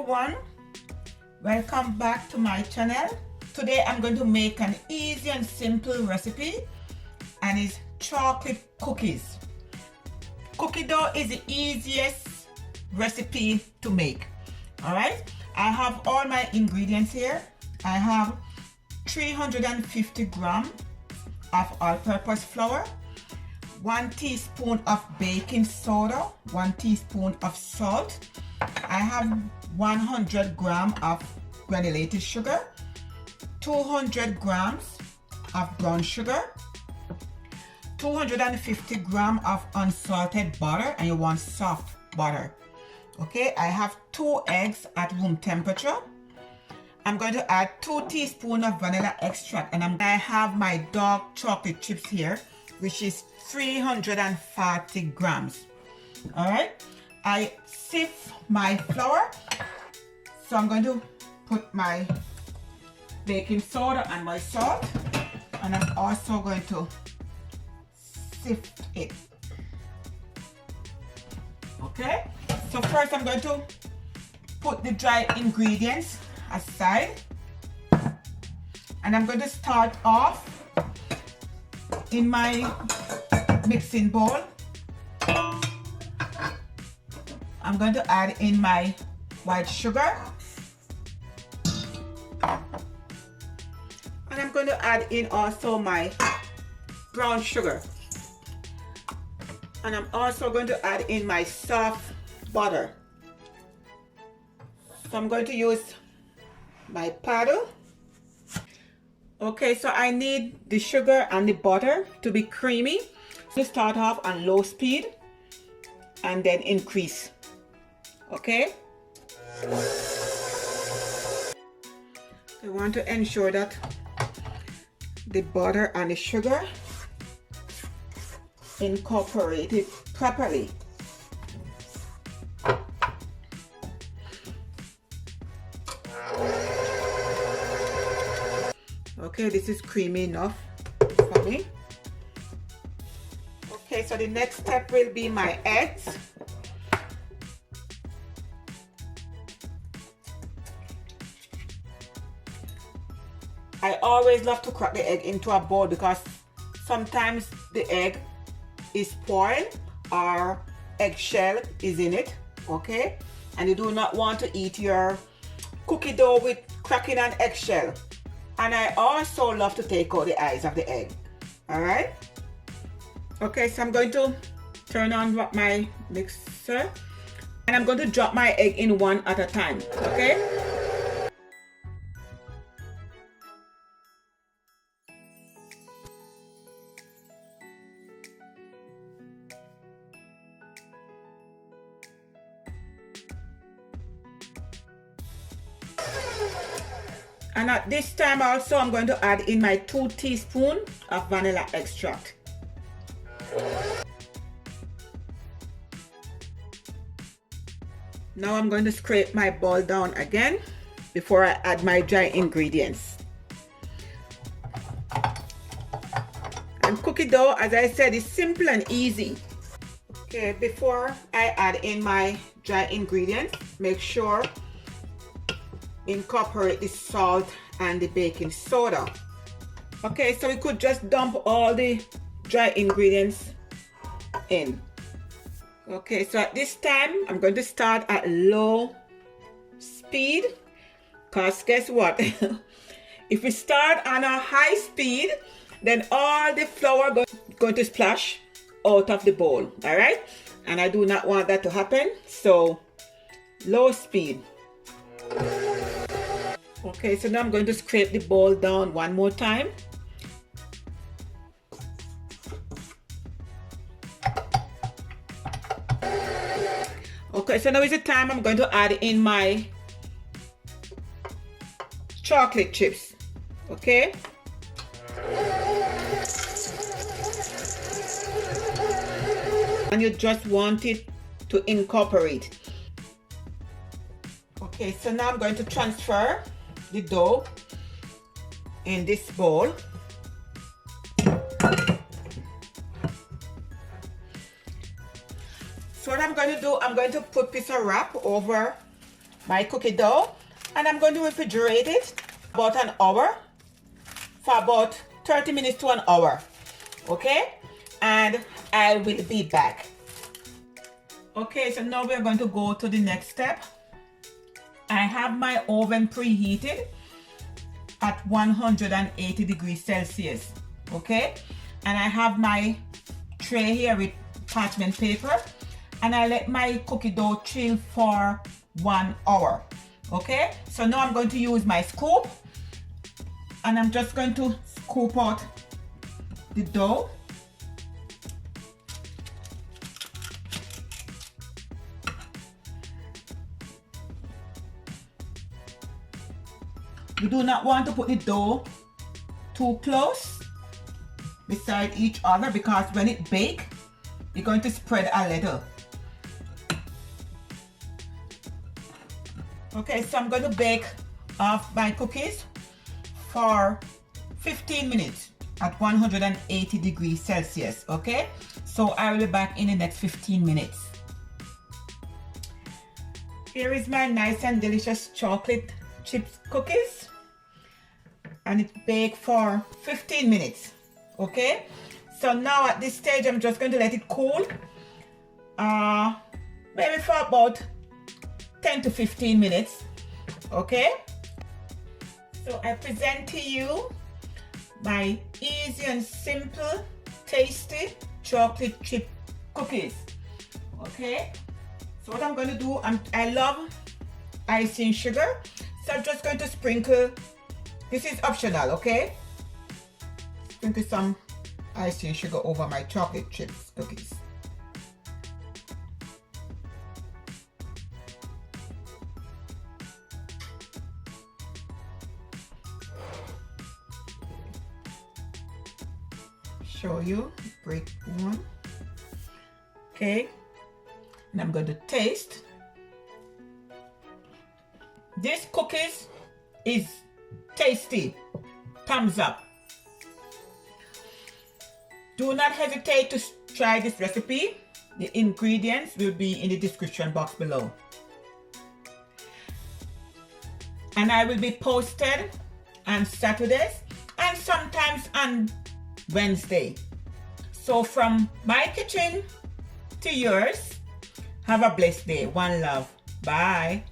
everyone, welcome back to my channel. Today I'm going to make an easy and simple recipe, and it's chocolate cookies. Cookie dough is the easiest recipe to make. Alright, I have all my ingredients here. I have 350 grams of all-purpose flour, 1 teaspoon of baking soda, 1 teaspoon of salt. I have 100 grams of granulated sugar, 200 grams of brown sugar, 250 grams of unsalted butter, and you want soft butter. Okay, I have 2 eggs at room temperature. I'm going to add 2 teaspoons of vanilla extract, and I have my dark chocolate chips here, which is 340 grams. All right, I sieve my flour, so I'm going to put my baking soda and my salt, and I'm also going to sift it. Okay, so first I'm going to put the dry ingredients aside, and I'm going to start off in my mixing bowl. I'm going to add in my white sugar, and I'm going to add in also my brown sugar, and I'm also going to add in my soft butter. So I'm going to use my paddle. Okay, so I need the sugar and the butter to be creamy. So start off on low speed and then increase. Okay, I want to ensure that the butter and the sugar incorporated properly. Okay, this is creamy enough for me. Okay, so the next step will be my eggs. I always love to crack the egg into a bowl because sometimes the egg is spoiled or eggshell is in it, okay? And you do not want to eat your cookie dough with cracking an eggshell. And I also love to take out the eyes of the egg. All right? Okay, so I'm going to turn on my mixer, and I'm going to drop my egg in one at a time, okay? And at this time also, I'm going to add in my 2 teaspoons of vanilla extract. Now I'm going to scrape my bowl down again before I add my dry ingredients. And cookie dough, as I said, is simple and easy. Okay, before I add in my dry ingredients, make sure incorporate the salt and the baking soda. Okay, so we could just dump all the dry ingredients in. Okay, so at this time I'm going to start at low speed, because guess what? If we start on a high speed, then all the flour going to splash out of the bowl. All right, and I do not want that to happen, so low speed. Okay, so now I'm going to scrape the bowl down one more time. Okay, so now is the time I'm going to add in my chocolate chips. Okay. And you just want it to incorporate. Okay, so now I'm going to transfer the dough in this bowl. So what I'm going to do, I'm going to put piece of wrap over my cookie dough, and I'm going to refrigerate it about an hour, for about 30 minutes to an hour. Okay, and I will be back. Okay, so now we're going to go to the next step. I have my oven preheated at 180 degrees Celsius. Okay, and I have my tray here with parchment paper, and I let my cookie dough chill for 1 hour. Okay, so now I'm going to use my scoop, and I'm just going to scoop out the dough. You do not want to put the dough too close beside each other, because when it bakes, you're going to spread a little. Okay, so I'm going to bake off my cookies for 15 minutes at 180 degrees Celsius. Okay, so I will be back in the next 15 minutes. Here is my nice and delicious chocolate chips cookies, and it's baked for 15 minutes. Okay, so now at this stage I'm just going to let it cool, maybe for about 10 to 15 minutes. Okay, so I present to you my easy and simple tasty chocolate chip cookies. Okay, so what I'm going to do, I love icing sugar, so I'm just going to sprinkle. This is optional, okay? Sprinkle some icing sugar over my chocolate chips cookies. Show you, break one. Okay, and I'm going to taste. This cookies is tasty. Thumbs up. Do not hesitate to try this recipe. The ingredients will be in the description box below. And I will be posted on Saturdays and sometimes on Wednesday. So from my kitchen to yours, have a blessed day. One love. Bye.